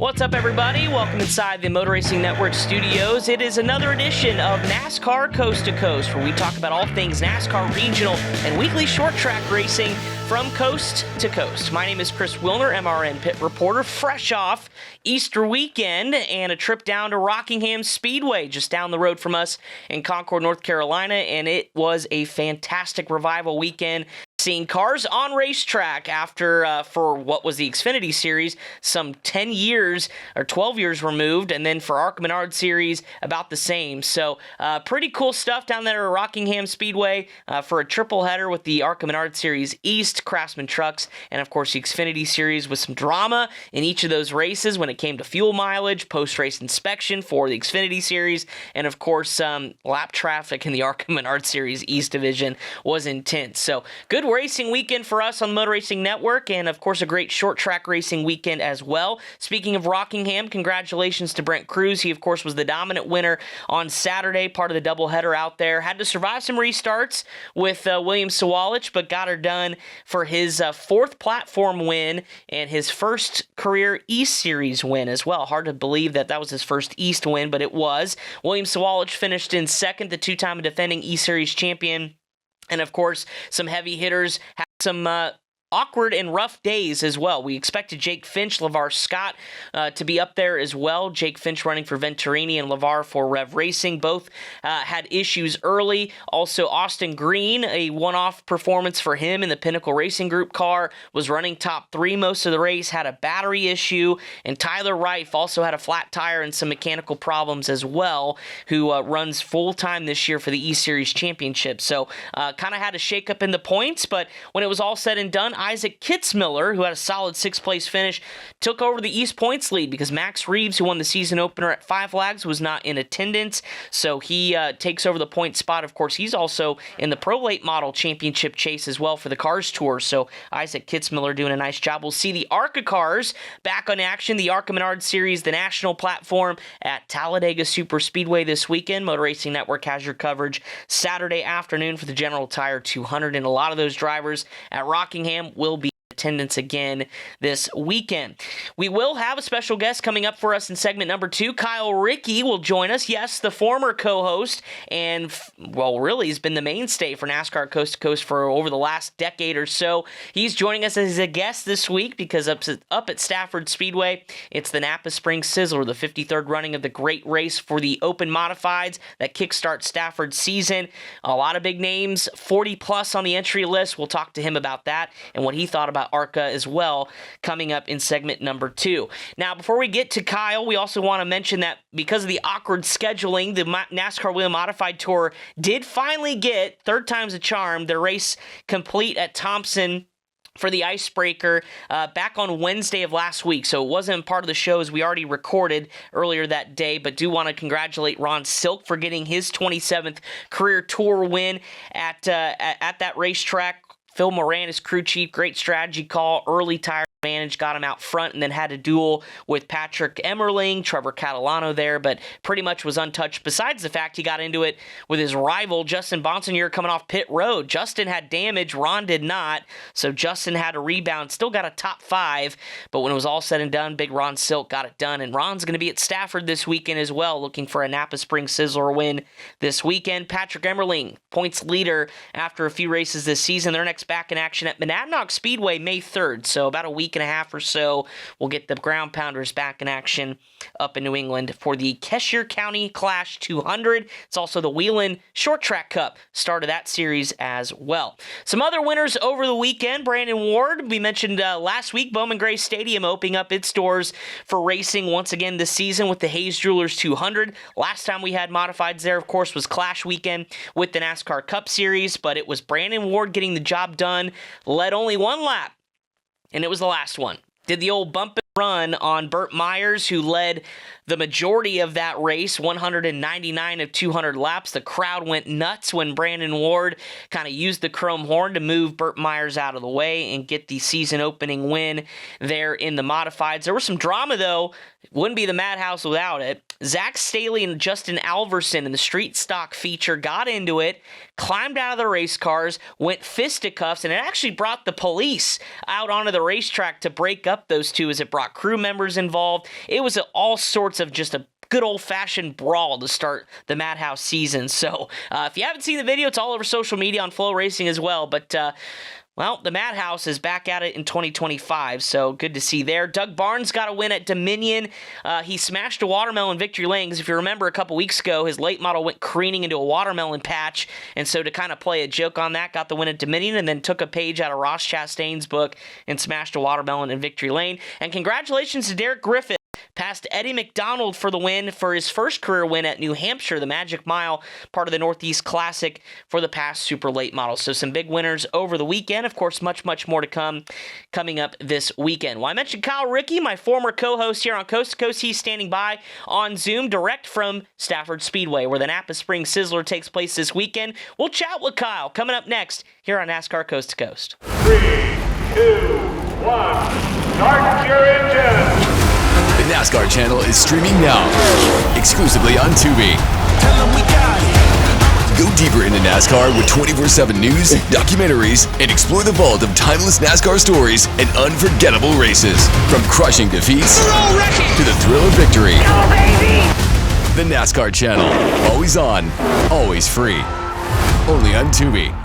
What's up, everybody? Welcome inside the Motor Racing Network studios. It is another edition of NASCAR Coast to Coast, where we talk about all things NASCAR regional and weekly short track racing from coast to coast. My name is Chris Wilner, MRN pit reporter, fresh off Easter weekend and a trip down to Rockingham Speedway, just down the road from us in Concord, North Carolina, and it was a fantastic revival weekend. Seeing cars on racetrack after, for what was the Xfinity Series, some 10 years or 12 years removed, and then for ARCA Menard Series, about the same. So, pretty cool stuff down there at Rockingham Speedway for a triple header with the ARCA Menard Series East, Craftsman Trucks, and of course the Xfinity Series with some drama in each of those races when it came to fuel mileage, post-race inspection for the Xfinity Series, and of course lap traffic in the ARCA Menard Series East division was intense. So, good racing weekend for us on the Motor Racing Network, and of course a great short track racing weekend as well. Speaking of Rockingham, congratulations to Brent Cruz. He of course was the dominant winner on Saturday, part of the doubleheader out there. Had to survive some restarts with William Sawalich, but got her done for his fourth platform win and his first career East Series win as well. Hard to believe that was his first East win, but it was. William Sawalich finished in second, the two-time defending East Series champion. And, of course, some heavy hitters had some awkward and rough days as well. We expected Jake Finch, LeVar Scott to be up there as well. Jake Finch running for Venturini and LeVar for Rev Racing. Both had issues early. Also, Austin Green, a one-off performance for him in the Pinnacle Racing Group car, was running top three most of the race, had a battery issue. And Tyler Reif also had a flat tire and some mechanical problems as well, who runs full-time this year for the E-Series Championship. So, kind of had a shake-up in the points, but when it was all said and done, Isaac Kitzmiller, who had a solid sixth-place finish, took over the East points lead because Max Reeves, who won the season opener at Five Flags, was not in attendance, so he takes over the point spot. Of course, he's also in the Pro Late Model Championship chase as well for the Cars Tour, so Isaac Kitzmiller doing a nice job. We'll see the ARCA cars back on action, the ARCA Menard Series, the national platform at Talladega Super Speedway this weekend. Motor Racing Network has your coverage Saturday afternoon for the General Tire 200, and a lot of those drivers at Rockingham will be in attendance again this weekend. We will have a special guest coming up for us in segment number 2. Kyle Rickey will join us. Yes, the former co-host and, well, really has been the mainstay for NASCAR Coast to Coast for over the last decade or so. He's joining us as a guest this week because up at Stafford Speedway, it's the Napa Spring Sizzler, the 53rd running of the great race for the Open Modifieds that kickstarts Stafford's season. A lot of big names, 40 plus on the entry list. We'll talk to him about that and what he thought about ARCA as well, coming up in segment number 2. Now, before we get to Kyle, we also want to mention that because of the awkward scheduling, the NASCAR Wheel Modified Tour did finally get, third time's a charm, their race complete at Thompson for the Icebreaker back on Wednesday of last week. So it wasn't part of the show as we already recorded earlier that day, but do want to congratulate Ron Silk for getting his 27th career tour win at that racetrack. Phil Moran, his crew chief, great strategy call, early tire advantage, got him out front, and then had a duel with Patrick Emmerling, Trevor Catalano there, but pretty much was untouched, besides the fact he got into it with his rival, Justin Bonsignore, coming off pit road. Justin had damage, Ron did not, so Justin had a rebound, still got a top 5, but when it was all said and done, big Ron Silk got it done, and Ron's going to be at Stafford this weekend as well, looking for a Napa Spring Sizzler win this weekend. Patrick Emmerling, points leader after a few races this season. Their next back in action at Monadnock Speedway May 3rd, so about a week and a half or so, we'll get the Ground Pounders back in action up in New England for the Cheshire County Clash 200. It's also the Wheeling Short Track Cup, start of that series as well. Some other winners over the weekend. Brandon Ward, we mentioned last week, Bowman Gray Stadium opening up its doors for racing once again this season with the Hayes Jewelers 200. Last time we had modifieds there, of course, was Clash weekend with the NASCAR Cup Series, but it was Brandon Ward getting the job done, led only one lap, and it was the last one. Did the old bump and run on Burt Myers, who led the majority of that race, 199 of 200 laps. The crowd went nuts when Brandon Ward kind of used the chrome horn to move Burt Myers out of the way and get the season-opening win there in the modifieds. There was some drama, though. It wouldn't be the Madhouse without it. Zach Staley and Justin Alverson in the street stock feature got into it, climbed out of the race cars, went fisticuffs, and it actually brought the police out onto the racetrack to break up those two as it brought crew members involved. It was all sorts of just a good old-fashioned brawl to start the Madhouse season. So if you haven't seen the video, it's all over social media on Flow Racing as well. But well, the Madhouse is back at it in 2025, so good to see there. Doug Barnes got a win at Dominion. He smashed a watermelon victory lane, because if you remember a couple weeks ago, his late model went careening into a watermelon patch, and so to kind of play a joke on that, got the win at Dominion, and then took a page out of Ross Chastain's book and smashed a watermelon in victory lane. And congratulations to Derek Griffith. Passed Eddie McDonald for the win for his first career win at New Hampshire, the Magic Mile, part of the Northeast Classic for the past super late model. So some big winners over the weekend. Of course, much more to come coming up this weekend. Well, I mentioned Kyle Rickey, my former co-host here on Coast to Coast. He's standing by on Zoom direct from Stafford Speedway, where the Napa Spring Sizzler takes place this weekend. We'll chat with Kyle coming up next here on NASCAR Coast to Coast. 3, 2, 1, start your engine! The NASCAR channel is streaming now, exclusively on Tubi. Go deeper into NASCAR with 24/7 news, documentaries, and explore the vault of timeless NASCAR stories and unforgettable races. From crushing defeats to the thrill of victory. The NASCAR channel, always on, always free. Only on Tubi.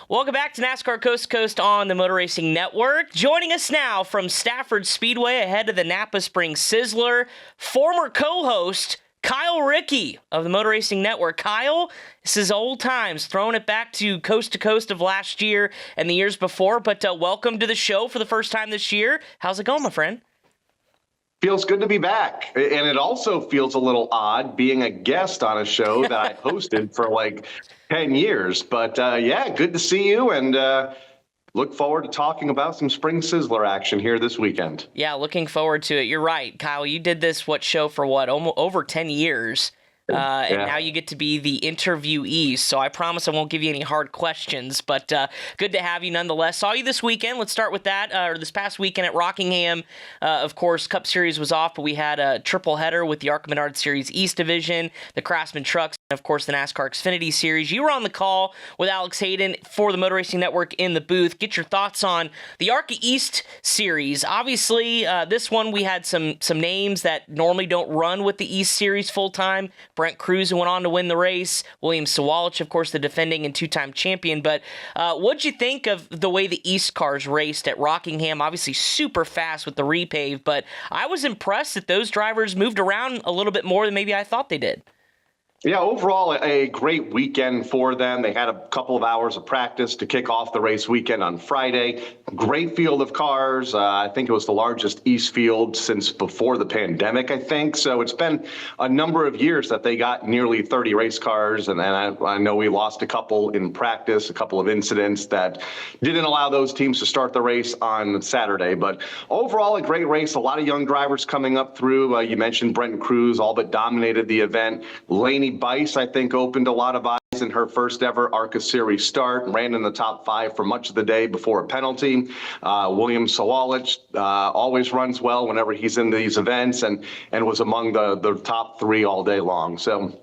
Welcome back to NASCAR Coast to Coast on the Motor Racing Network. Joining us now from Stafford Speedway ahead of the Napa Spring Sizzler, former co-host Kyle Rickey of the Motor Racing Network. Kyle, this is old times, throwing it back to Coast of last year and the years before, but welcome to the show for the first time this year. How's it going, my friend? Feels good to be back. And it also feels a little odd being a guest on a show that I hosted for like 10 years. But yeah, good to see you, and look forward to talking about some Spring Sizzler action here this weekend. Yeah, looking forward to it. You're right, Kyle. You did this show for almost over 10 years. And now you get to be the interviewee, so I promise I won't give you any hard questions, but good to have you nonetheless. Saw you this weekend. Let's start with that, or this past weekend at Rockingham. Of course, Cup Series was off, but we had a triple header with the ARCA Menard Series East Division, the Craftsman Trucks, and of course the NASCAR Xfinity Series. You were on the call with Alex Hayden for the Motor Racing Network in the booth. Get your thoughts on the ARCA East Series. Obviously, this one we had some names that normally don't run with the East Series full-time. Brent Cruz, who went on to win the race. William Sawalich, of course, the defending and two-time champion. But what'd you think of the way the East cars raced at Rockingham? Obviously super fast with the repave, but I was impressed that those drivers moved around a little bit more than maybe I thought they did. Yeah, overall, a great weekend for them. They had a couple of hours of practice to kick off the race weekend on Friday. Great field of cars. I think it was the largest East field since before the pandemic, I think. So it's been a number of years that they got nearly 30 race cars. And I know we lost a couple in practice, a couple of incidents that didn't allow those teams to start the race on Saturday. But overall, a great race. A lot of young drivers coming up through. You mentioned Brent Cruz, all but dominated the event. Laney Bice, I think, opened a lot of eyes in her first ever ARCA Series start, ran in the top 5 for much of the day before a penalty. William Sawalich always runs well whenever he's in these events, and was among the top 3 all day long. So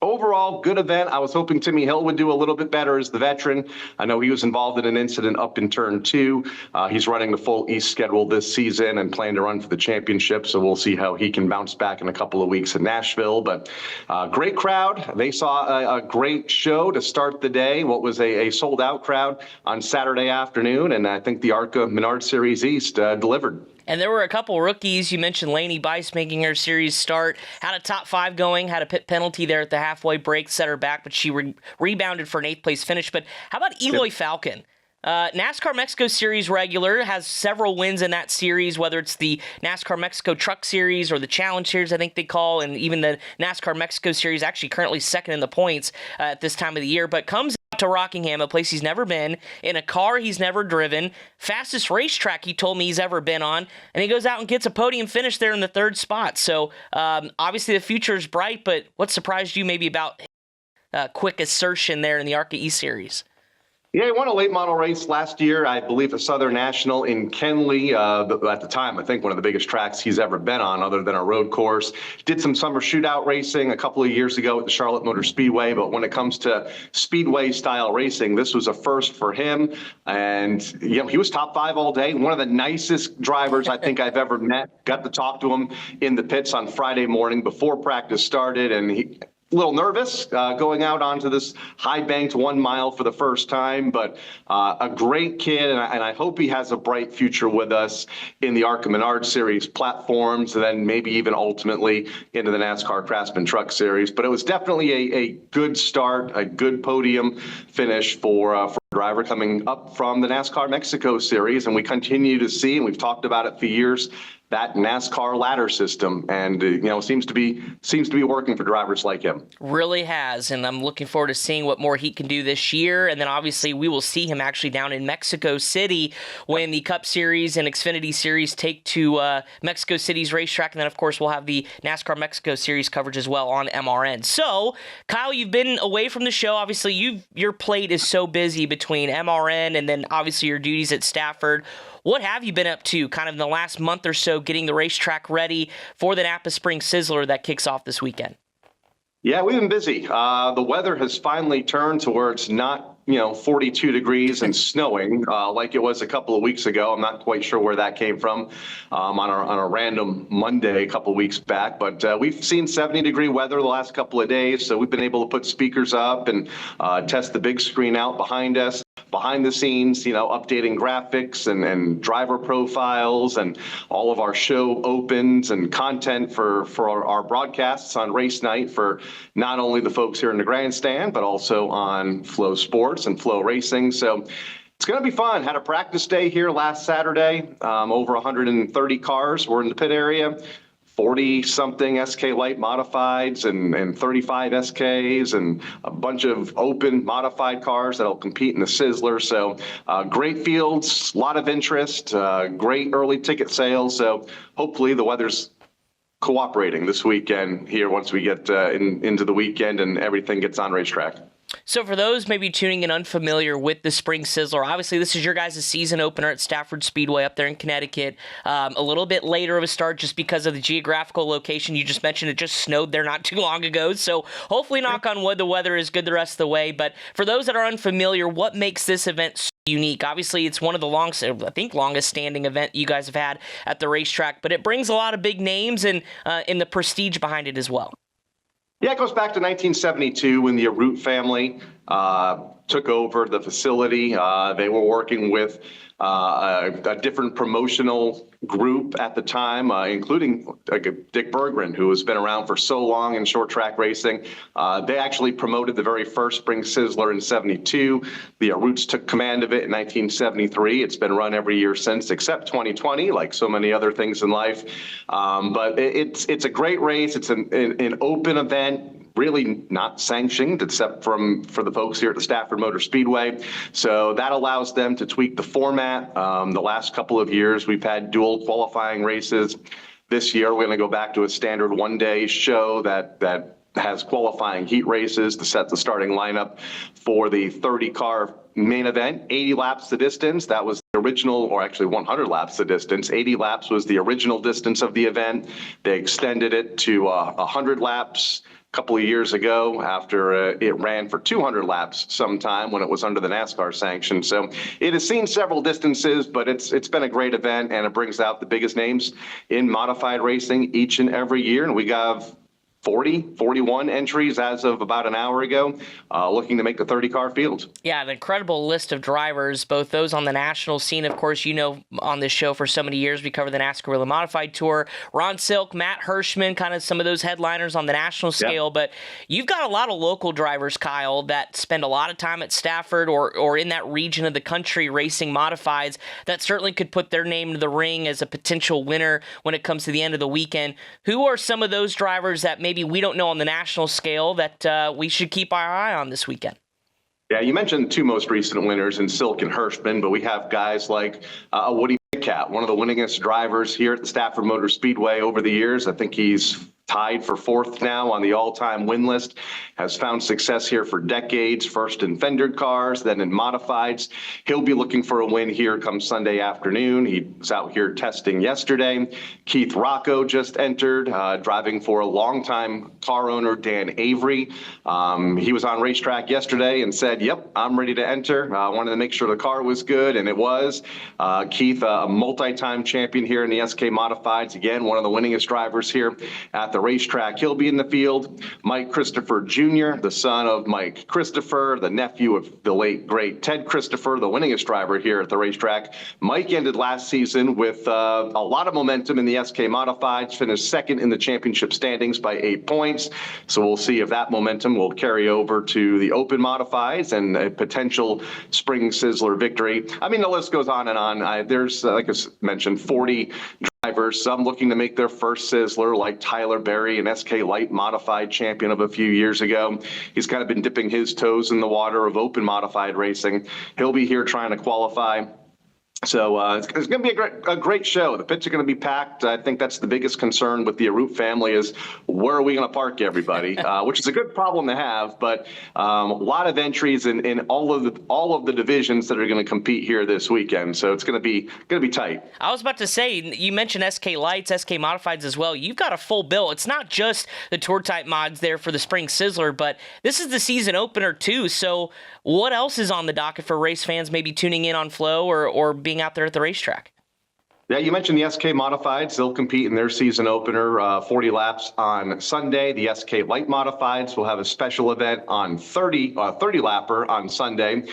overall, good event. I was hoping Timmy Hill would do a little bit better as the veteran. I know he was involved in an incident up in turn 2. He's running the full East schedule this season and planning to run for the championship, so we'll see how he can bounce back in a couple of weeks in Nashville. But great crowd. They saw a great show to start the day. What was a sold-out crowd on Saturday afternoon, and I think the ARCA Menard Series East delivered. And there were a couple rookies. You mentioned Laney Bice making her series start. Had a top 5 going, had a pit penalty there at the halfway break, set her back, but she rebounded for an 8th place finish. But how about Eloy Falcon? NASCAR Mexico Series regular, has several wins in that series, whether it's the NASCAR Mexico Truck Series or the Challenge Series, I think they call, and even the NASCAR Mexico Series, actually currently second in the points at this time of the year, but comes to Rockingham, a place he's never been, in a car he's never driven, fastest racetrack he told me he's ever been on, and he goes out and gets a podium finish there in the 3rd spot. So obviously the future is bright, but what surprised you maybe about quick assertion there in the ARCA E Series? Yeah, he won a late model race last year, I believe, at Southern National in Kenley. At the time, I think one of the biggest tracks he's ever been on, other than a road course. Did some summer shootout racing a couple of years ago at the Charlotte Motor Speedway, but when it comes to speedway-style racing, this was a first for him. And he was top 5 all day. One of the nicest drivers I think I've ever met. Got to talk to him in the pits on Friday morning before practice started, and he a little nervous going out onto this high-banked 1 mile for the first time, but a great kid, and I hope he has a bright future with us in the ARCA Menard Series platforms, and then maybe even ultimately into the NASCAR Craftsman Truck Series. But it was definitely a good start, a good podium finish for a driver coming up from the NASCAR Mexico Series, and we continue to see, and we've talked about it for years, that NASCAR ladder system, and seems to be working for drivers like him. Really has, and I'm looking forward to seeing what more he can do this year. And then obviously we will see him actually down in Mexico City when the Cup Series and Xfinity Series take to Mexico City's racetrack, and then of course we'll have the NASCAR Mexico Series coverage as well on MRN. So, Kyle, you've been away from the show. Obviously, your plate is so busy between MRN and then obviously your duties at Stafford. What have you been up to kind of in the last month or so getting the racetrack ready for the Napa Spring Sizzler that kicks off this weekend? Yeah, we've been busy. The weather has finally turned to where it's not 42 degrees and snowing like it was a couple of weeks ago. I'm not quite sure where that came from on a random Monday a couple of weeks back. But we've seen 70-degree weather the last couple of days, so we've been able to put speakers up and test the big screen out behind us. Behind the scenes, updating graphics and driver profiles and all of our show opens and content for our broadcasts on race night for not only the folks here in the grandstand, but also on Flow Sports and Flow Racing. So it's going to be fun. Had a practice day here last Saturday. Over 130 cars were in the pit area. 40-something SK Light modifieds and 35 SKs and a bunch of open modified cars that'll compete in the Sizzler. So great fields, a lot of interest, great early ticket sales. So hopefully the weather's cooperating this weekend here once we get into the weekend and everything gets on racetrack. So for those maybe tuning in unfamiliar with the Spring Sizzler, obviously this is your guys' season opener at Stafford Speedway up there in Connecticut. A little bit later of a start just because of the geographical location. You just mentioned it just snowed there not too long ago. So hopefully, knock on wood, the weather is good the rest of the way. But for those that are unfamiliar, what makes this event so unique? Obviously, it's one of the longest standing event you guys have had at the racetrack, but it brings a lot of big names and the prestige behind it as well. Yeah, it goes back to 1972 when the Root family took over the facility. They were working with a different promotional group at the time, including Dick Berggren, who has been around for so long in short track racing. They actually promoted the very first Spring Sizzler in 72. The Roots took command of it in 1973. It's been run every year since, except 2020, like so many other things in life. But it's a great race. It's an open event. Really not sanctioned except for the folks here at the Stafford Motor Speedway. So that allows them to tweak the format. The last couple of years, we've had dual qualifying races. This year, we're going to go back to a standard one-day show that has qualifying heat races to set the starting lineup for the 30-car main event. 80 laps the distance. That was the original, or actually 100 laps the distance. 80 laps was the original distance of the event. They extended it to 100 laps couple of years ago after it ran for 200 laps sometime when it was under the NASCAR sanction. So it has seen several distances, but it's been a great event, and it brings out the biggest names in modified racing each and every year. And we have 41 entries as of about an hour ago, looking to make the 30-car field. Yeah, an incredible list of drivers, both those on the national scene. Of course, on this show for so many years, we cover the NASCAR Wheel Modified Tour. Ron Silk, Matt Hirschman, kind of some of those headliners on the national scale. Yep. But you've got a lot of local drivers, Kyle, that spend a lot of time at Stafford or in that region of the country racing modifieds that certainly could put their name to the ring as a potential winner when it comes to the end of the weekend. Who are some of those drivers that maybe we don't know on the national scale that we should keep our eye on this weekend? Yeah, you mentioned the two most recent winners in Silk and Hirschman, but we have guys like Woody Cat, one of the winningest drivers here at the Stafford Motor Speedway over the years. I think he's tied for fourth now on the all-time win list, has found success here for decades, first in fendered cars, then in modifieds. He'll be looking for a win here come Sunday afternoon. He was out here testing yesterday. Keith Rocco just entered, driving for a longtime car owner, Dan Avery. He was on racetrack yesterday and said, yep, I'm ready to enter. I wanted to make sure the car was good, and it was. Keith, a multi-time champion here in the SK Modifieds, again, one of the winningest drivers here at the racetrack. He'll be in the field. Mike Christopher Jr., the son of Mike Christopher, the nephew of the late, great Ted Christopher, the winningest driver here at the racetrack. Mike ended last season with a lot of momentum in the SK Modifieds, finished second in the championship standings by 8 points. So we'll see if that momentum will carry over to the Open Modifieds and a potential Spring Sizzler victory. I mean, the list goes on and on. There's, like I mentioned, 40 drivers, some looking to make their first Sizzler, like Tyler Berry, an SK Light modified champion of a few years ago. He's kind of been dipping his toes in the water of open modified racing. He'll be here trying to qualify. So it's going to be a great show. The pits are going to be packed. I think that's the biggest concern with the Arut family is where are we going to park everybody, which is a good problem to have. But a lot of entries in all of the divisions that are going to compete here this weekend. So it's going to be tight. I was about to say, you mentioned SK Lights, SK Modifieds as well. You've got a full bill. It's not just the tour type mods there for the Spring Sizzler, but this is the season opener too. So what else is on the docket for race fans maybe tuning in on Flow or being out there at the racetrack? Yeah, you mentioned the SK Modifieds. They'll compete in their season opener, 40 laps on Sunday. The SK Light Modifieds will have a special event on 30-lapper on Sunday.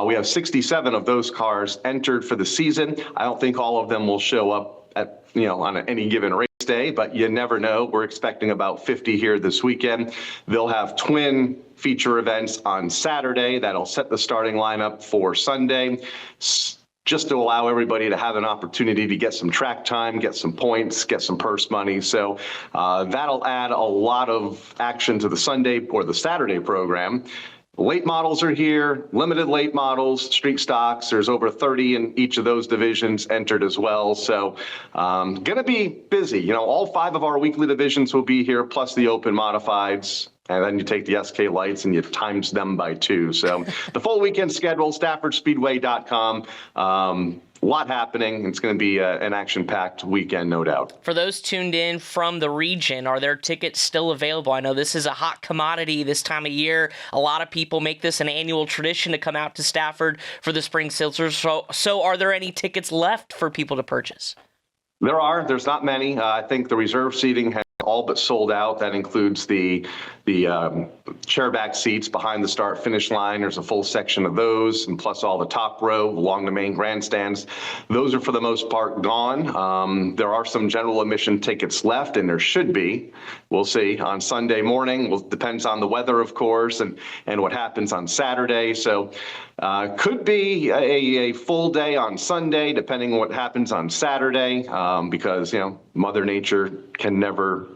We have 67 of those cars entered for the season. I don't think all of them will show up at on any given race day, but you never know. We're expecting about 50 here this weekend. They'll have twin feature events on Saturday that'll set the starting lineup for Sunday, just to allow everybody to have an opportunity to get some track time, get some points, get some purse money. So that'll add a lot of action to the Sunday or the Saturday program. Late models are here, limited late models, street stocks. There's over 30 in each of those divisions entered as well. So going to be busy. All 5 of our weekly divisions will be here, plus the open modifieds. And then you take the SK Lights and you times them by 2. So the full weekend schedule, StaffordSpeedway.com. A lot happening. It's going to be an action-packed weekend, no doubt. For those tuned in from the region, are there tickets still available? I know this is a hot commodity this time of year. A lot of people make this an annual tradition to come out to Stafford for the Spring Sizzler. So are there any tickets left for people to purchase? There's not many. I think the reserve seating has all but sold out. That includes the chairback seats behind the start-finish line. There's a full section of those, and plus all the top row along the main grandstands. Those are, for the most part, gone. There are some general admission tickets left, and there should be. We'll see on Sunday morning. Depends on the weather, of course, and what happens on Saturday. So could be a full day on Sunday, depending on what happens on Saturday, because, Mother Nature can never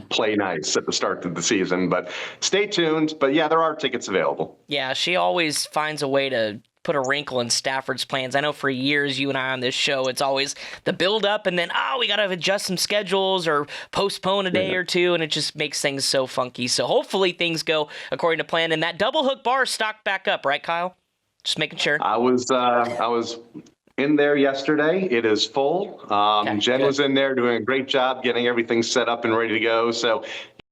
play nice at the start of the season. But stay tuned. But yeah, there are tickets available. Yeah, she always finds a way to put a wrinkle in Stafford's plans. I know for years, you and I on this show, it's always the build up and then, we got to adjust some schedules or postpone a day or two, and it just makes things so funky. So hopefully things go according to plan. And that double hook bar is stocked back up, right, Kyle? Just making sure. I was in there yesterday. It is full. Jen was in there doing a great job getting everything set up and ready to go. So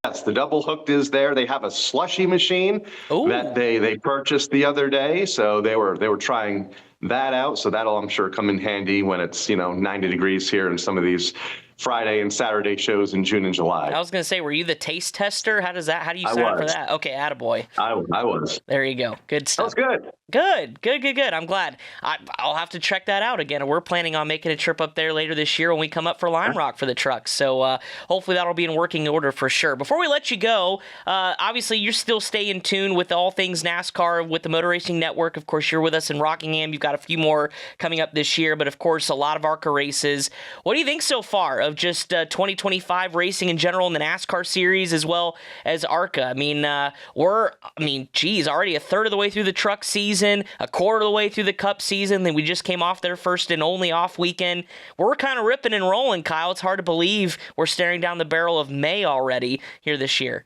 yes, the double hooked is there. They have a slushy machine that they purchased the other day. So they were trying that out. So that'll, I'm sure, come in handy when it's 90 degrees here in some of these Friday and Saturday shows in June and July. I was going to say, were you the taste tester? How do you sign up for that? Okay, attaboy. I was. There you go. Good stuff. That was good. Good. I'm glad. I'll have to check that out again. We're planning on making a trip up there later this year when we come up for Lime Rock for the trucks. So hopefully that'll be in working order for sure. Before we let you go, obviously you're still staying tuned with all things NASCAR with the Motor Racing Network. Of course, you're with us in Rockingham. You've got got a few more coming up this year, but of course, a lot of ARCA races. What do you think so far of just 2025 racing in general in the NASCAR series as well as ARCA? I mean, already a third of the way through the truck season, a quarter of the way through the Cup season, then we just came off their first and only off weekend. We're kind of ripping and rolling, Kyle. It's hard to believe we're staring down the barrel of May already here this year.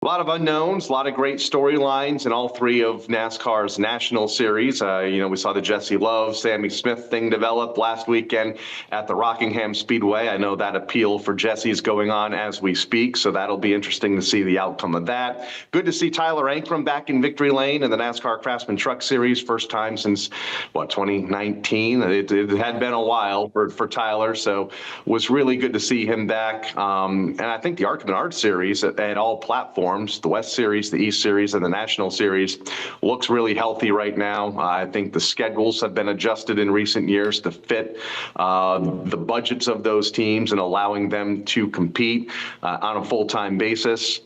A lot of unknowns, a lot of great storylines in all three of NASCAR's national series. We saw the Jesse Love, Sammy Smith thing develop last weekend at the Rockingham Speedway. I know that appeal for Jesse's going on as we speak, so that'll be interesting to see the outcome of that. Good to see Tyler Ankrum back in victory lane in the NASCAR Craftsman Truck Series, first time since, 2019? It had been a while for Tyler, so was really good to see him back. And I think the ARCA Menard Series at all platforms, the West Series, the East Series, and the National Series, looks really healthy right now. I think the schedules have been adjusted in recent years to fit the budgets of those teams and allowing them to compete on a full-time basis.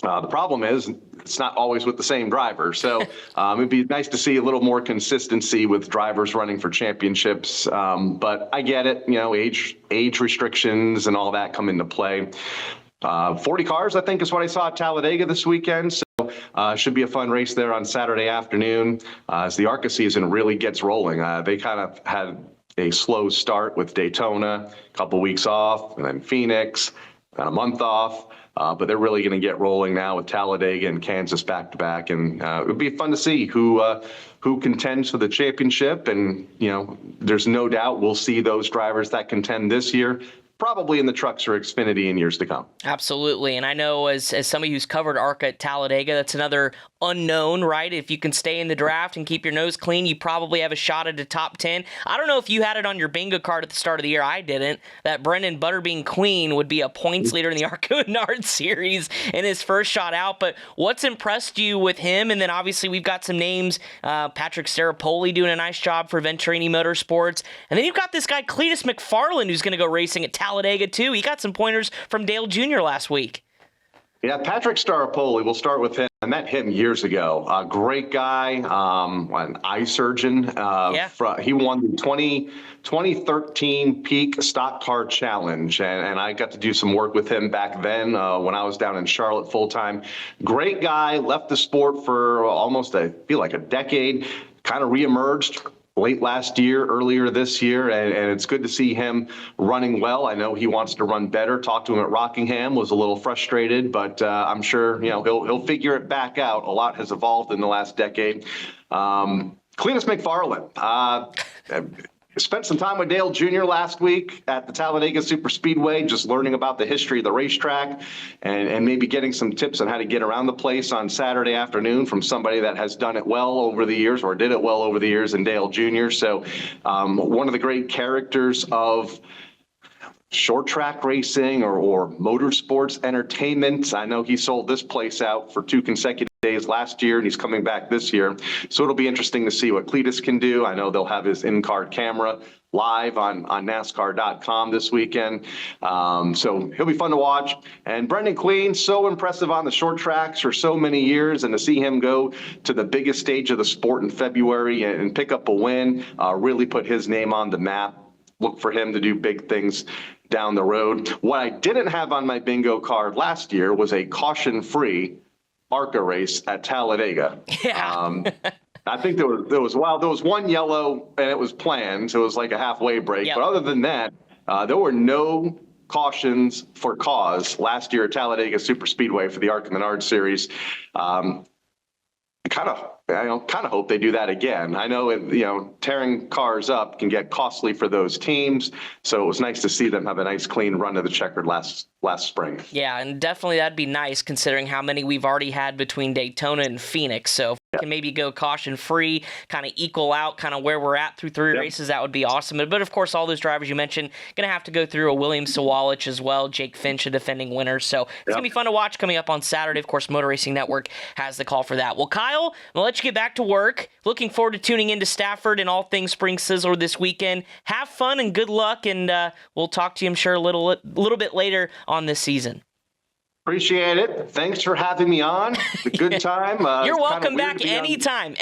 The problem is it's not always with the same driver. So it'd be nice to see a little more consistency with drivers running for championships. But I get it, age restrictions and all that come into play. 40 cars, I think, is what I saw at Talladega this weekend. So should be a fun race there on Saturday afternoon as the ARCA season really gets rolling. They kind of had a slow start with Daytona, a couple weeks off, and then Phoenix, a month off. But they're really going to get rolling now with Talladega and Kansas back-to-back. And it would be fun to see who contends for the championship. And, there's no doubt we'll see those drivers that contend this year probably in the trucks or Xfinity in years to come. Absolutely. And I know as somebody who's covered ARCA at Talladega, that's another unknown, right? If you can stay in the draft and keep your nose clean, you probably have a shot at a top 10. I don't know if you had it on your bingo card at the start of the year. I didn't. That Brendan Butterbean Queen would be a points leader in the ARCA Menard series in his first shot out. But what's impressed you with him? And then obviously we've got some names. Patrick Staropoli doing a nice job for Venturini Motorsports. And then you've got this guy Cletus McFarland who's going to go racing at Talladega too. He got some pointers from Dale Jr. last week. Yeah, Patrick Staropoli, we'll start with him. I met him years ago. A great guy, an eye surgeon. He won the 2013 Peak Stock Car Challenge, and I got to do some work with him back then when I was down in Charlotte full-time. Great guy, left the sport for almost, I feel like, a decade, kind of reemerged late last year, earlier this year, and it's good to see him running well. I know he wants to run better. Talked to him at Rockingham, was a little frustrated, but I'm sure he'll figure it back out. A lot has evolved in the last decade. Cletus McFarland. Spent some time with Dale Jr. last week at the Talladega Superspeedway, just learning about the history of the racetrack and maybe getting some tips on how to get around the place on Saturday afternoon from somebody that has done it well over the years or did it well over the years in Dale Jr. So one of the great characters of short track racing or motorsports entertainment. I know he sold this place out for 2 consecutive days last year, and he's coming back this year. So it'll be interesting to see what Cletus can do. I know they'll have his in-car camera live on NASCAR.com this weekend. So he'll be fun to watch. And Brendan Queen, so impressive on the short tracks for so many years, and to see him go to the biggest stage of the sport in February and pick up a win, really put his name on the map. Look for him to do big things down the road. What I didn't have on my bingo card last year was a caution-free ARCA race at Talladega. Yeah. I think there was one yellow and it was planned, so it was like a halfway break. Yep. But other than that, there were no cautions for cause last year at Talladega Superspeedway for the ARCA Menard Series. I kind of hope they do that again. I know, tearing cars up can get costly for those teams. So it was nice to see them have a nice clean run of the checkered last spring. Yeah, and definitely that'd be nice considering how many we've already had between Daytona and Phoenix. So if we can maybe go caution-free, kind of equal out kind of where we're at through 3 races, that would be awesome. But of course, all those drivers you mentioned, going to have to go through a William Sawalich as well, Jake Finch, a defending winner. So it's going to be fun to watch coming up on Saturday. Of course, Motor Racing Network has the call for that. Well, Kyle, we'll let you get back to work. Looking forward to tuning into Stafford and all things Spring Sizzler this weekend. Have fun and good luck, and we'll talk to you, I'm sure, a little bit later on this season. Appreciate it. Thanks for having me on. It's a good time. You're welcome back anytime.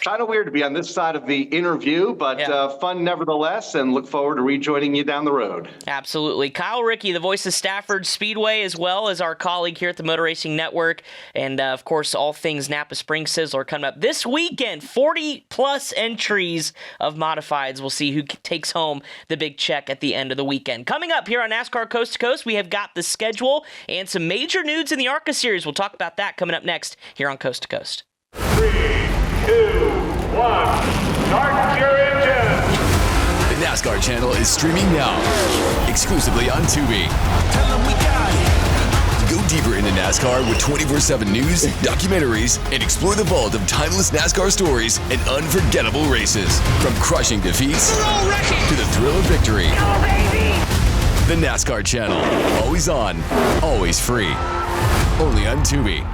Kind of weird to be on this side of the interview, but fun nevertheless, and look forward to rejoining you down the road. Absolutely. Kyle Rickey, the voice of Stafford Speedway, as well as our colleague here at the Motor Racing Network, and of course, all things Napa Spring Sizzler coming up this weekend. 40-plus entries of modifieds. We'll see who takes home the big check at the end of the weekend. Coming up here on NASCAR Coast to Coast, we have got the schedule and some major news in the ARCA Series. We'll talk about that coming up next here on Coast to Coast. 3, 2, 1, start your engine! The NASCAR channel is streaming now, exclusively on Tubi. Go deeper into NASCAR with 24/7 news, documentaries, and explore the vault of timeless NASCAR stories and unforgettable races. From crushing defeats to the thrill of victory. The NASCAR channel, always on, always free. Only on Tubi.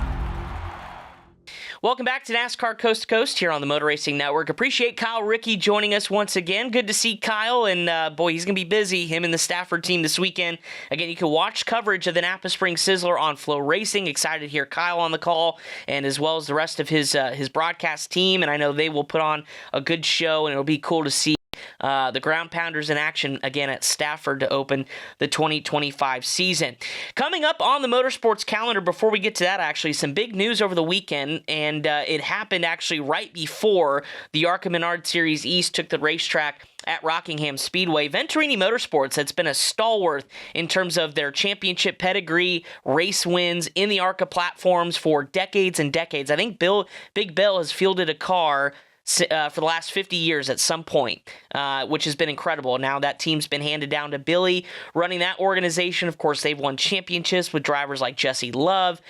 Welcome back to NASCAR Coast to Coast here on the Motor Racing Network. Appreciate Kyle Rickey joining us once again. Good to see Kyle, and boy, he's going to be busy, him and the Stafford team this weekend. Again, you can watch coverage of the Napa Spring Sizzler on Flow Racing. Excited to hear Kyle on the call, and as well as the rest of his broadcast team, and I know they will put on a good show, and it'll be cool to see the Ground Pounders in action again at Stafford to open the 2025 season. Coming up on the motorsports calendar, before we get to that, actually, some big news over the weekend, and it happened actually right before the ARCA Menard Series East took the racetrack at Rockingham Speedway. Venturini Motorsports has been a stalwart in terms of their championship pedigree, race wins in the ARCA platforms for decades and decades. I think Big Bill has fielded a car for the last 50 years at some point, which has been incredible. Now that team's been handed down to Billy running that organization. Of course, they've won championships with drivers like Jesse Love.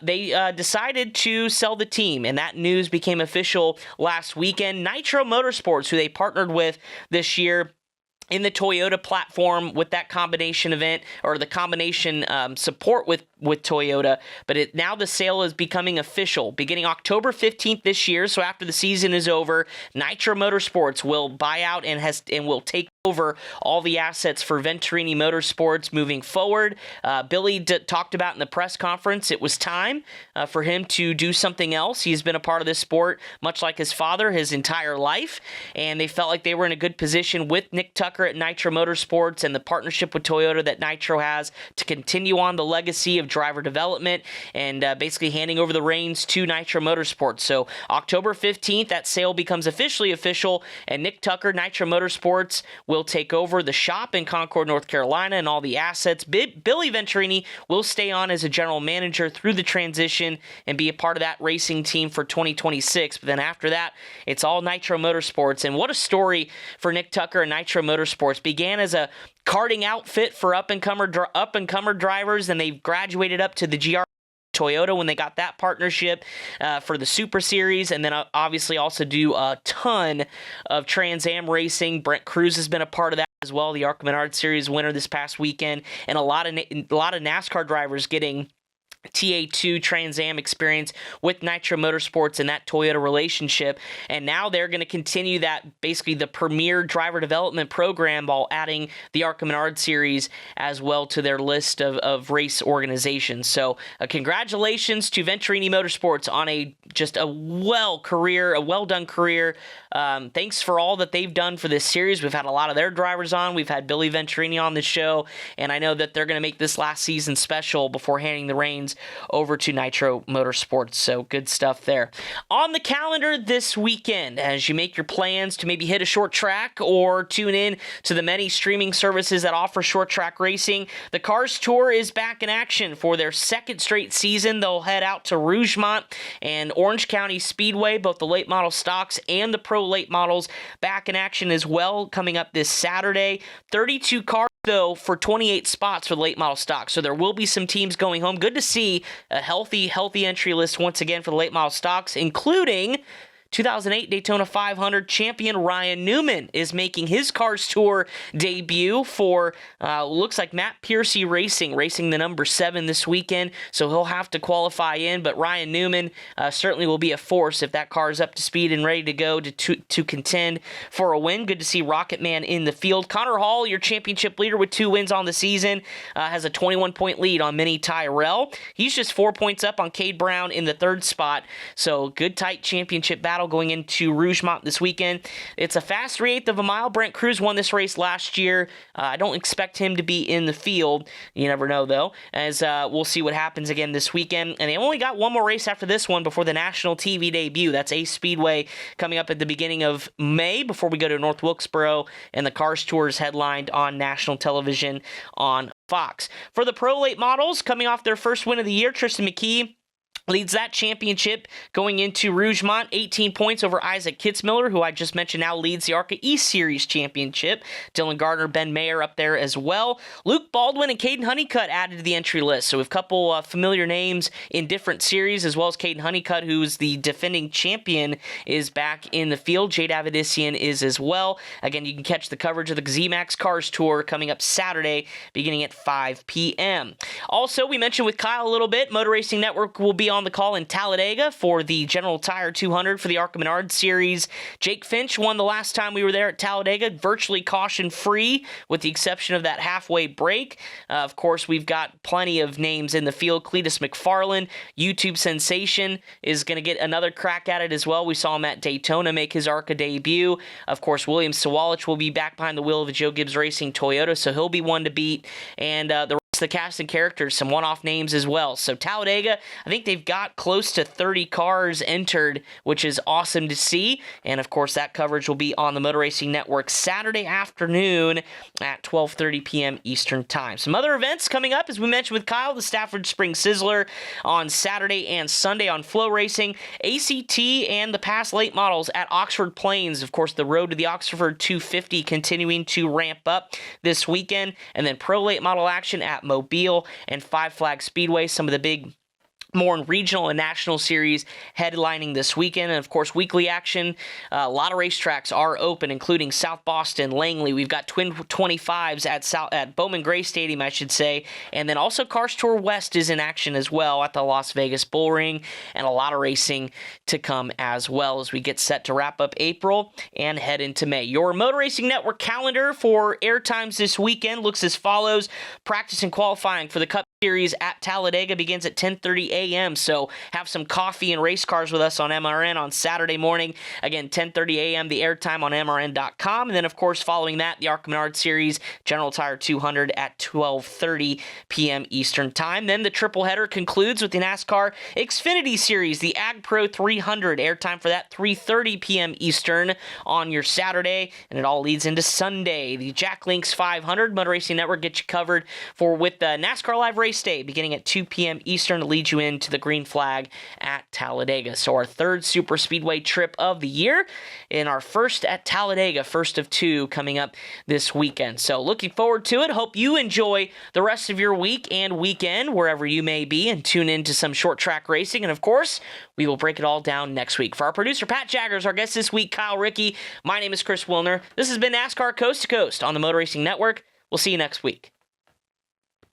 They decided to sell the team, and that news became official last weekend. Nitro Motorsports, who they partnered with this year in the Toyota platform with that combination event, or the combination support with Toyota, but now the sale is becoming official beginning October 15th this year. So after the season is over, Nitro Motorsports will buy out and will take over all the assets for Venturini Motorsports moving forward. Billy talked about in the press conference it was time for him to do something else. He's been a part of this sport, much like his father, his entire life, and they felt like they were in a good position with Nick Tucker at Nitro Motorsports and the partnership with Toyota that Nitro has to continue on the legacy of driver development and basically handing over the reins to Nitro Motorsports. So October 15th, that sale becomes officially official, and Nick Tucker, Nitro Motorsports, will take over the shop in Concord, North Carolina, and all the assets. Billy Venturini will stay on as a general manager through the transition and be a part of that racing team for 2026. But then after that, it's all Nitro Motorsports. And what a story for Nick Tucker and Nitro Motorsports. Began as a karting outfit for up-and-comer drivers, and they've graduated up to the GR Toyota when they got that partnership for the Super Series, and then obviously also do a ton of Trans Am racing. Brent Cruz has been a part of that as well, the ARCA Menard Series winner this past weekend, and a lot of NASCAR drivers getting TA2 Trans Am experience with Nitro Motorsports and that Toyota relationship. And now they're going to continue that, basically the premier driver development program, while adding the ARCA Menard Series as well to their list of race organizations. So congratulations to Venturini Motorsports on a well done career. Thanks for all that they've done for this series. We've had a lot of their drivers on. We've had Billy Venturini on the show, and I know that they're going to make this last season special before handing the reins over to Nitro Motorsports. So good stuff there. On the calendar this weekend, as you make your plans to maybe hit a short track or tune in to the many streaming services that offer short track racing, the Cars Tour is back in action for their second straight season. They'll head out to Rougemont and Orange County Speedway, both the late model stocks and the pro late models back in action as well, coming up this Saturday. 32 cars though for 28 spots for the late model stock. So there will be some teams going home. Good to see a healthy entry list once again for the late model stocks, including 2008 Daytona 500 champion Ryan Newman is making his Cars Tour debut for, looks like Matt Piercy racing the number 7 this weekend, so he'll have to qualify in, but Ryan Newman certainly will be a force if that car is up to speed and ready to go to contend for a win. Good to see Rocket Man in the field. Connor Hall, your championship leader with 2 wins on the season, has a 21-point lead on Minnie Tyrell. He's just 4 points up on Cade Brown in the 3rd spot, so good tight championship battle battle going into Rougemont this weekend. It's a fast 3/8 of a mile. Brent Cruz won this race last year. I don't expect him to be in the field. You never know, though, as we'll see what happens again this weekend. And they only got one more race after this one before the national TV debut. That's Ace Speedway coming up at the beginning of May before we go to North Wilkesboro, and the Cars Tour is headlined on national television on Fox. For the Pro Late models, coming off their first win of the year, Tristan McKee leads that championship going into Rougemont, 18 points over Isaac Kitzmiller, who I just mentioned now leads the ARCA East Series championship. Dylan Gardner, Ben Mayer up there as well. Luke Baldwin and Caden Honeycutt added to the entry list. So we have a couple familiar names in different series, as well as Caden Honeycutt, who's the defending champion, is back in the field. Jade Avedissian is as well. Again, you can catch the coverage of the ZMAX Cars Tour coming up Saturday, beginning at 5 p.m. Also, we mentioned with Kyle a little bit, Motor Racing Network will be on the call in Talladega for the General Tire 200 for the ARCA Menard Series. Jake Finch won the last time we were there at Talladega, virtually caution-free, with the exception of that halfway break. Of course, we've got plenty of names in the field. Cletus McFarland, YouTube sensation, is going to get another crack at it as well. We saw him at Daytona make his ARCA debut. Of course, William Sawalich will be back behind the wheel of a Joe Gibbs Racing Toyota, so he'll be one to beat. And the cast and characters, some one-off names as well. So Talladega, I think they've got close to 30 cars entered, which is awesome to see. And of course, that coverage will be on the Motor Racing Network Saturday afternoon at 12:30 p.m. Eastern Time. Some other events coming up, as we mentioned with Kyle, the Stafford Spring Sizzler on Saturday and Sunday on Flow Racing, ACT and the past late models at Oxford Plains. Of course, the road to the Oxford 250 continuing to ramp up this weekend. And then pro late model action at Mobile and Five Flag Speedway, some of the big more regional and national series headlining this weekend. And of course, weekly action. A lot of racetracks are open, including South Boston, Langley. We've got Twin 25s at Bowman Gray Stadium, I should say. And then also Cars Tour West is in action as well at the Las Vegas Bull Ring. And a lot of racing to come as well as we get set to wrap up April and head into May. Your Motor Racing Network calendar for air times this weekend looks as follows. Practice and qualifying for the Cup Series at Talladega begins at 10:30 a.m. So have some coffee and race cars with us on MRN on Saturday morning. Again, 10:30 a.m. the airtime on MRN.com. And then, of course, following that, the ARCA Menard Series General Tire 200 at 12:30 p.m. Eastern Time. Then the triple header concludes with the NASCAR Xfinity Series, the Ag Pro 300. Airtime for that 3:30 p.m. Eastern on your Saturday. And it all leads into Sunday. The Jack Links 500 Motor Racing Network gets you covered with the NASCAR Live Race Day beginning at 2 p.m. Eastern to lead you into the green flag at Talladega. So our third super speedway trip of the year and our first at Talladega, first of two coming up this weekend. So looking forward to it. Hope you enjoy the rest of your week and weekend wherever you may be and tune into some short track racing. And of course, we will break it all down next week. For our producer, Pat Jaggers, our guest this week, Kyle Rickey, my name is Chris Wilner. This has been NASCAR Coast to Coast on the Motor Racing Network. We'll see you next week.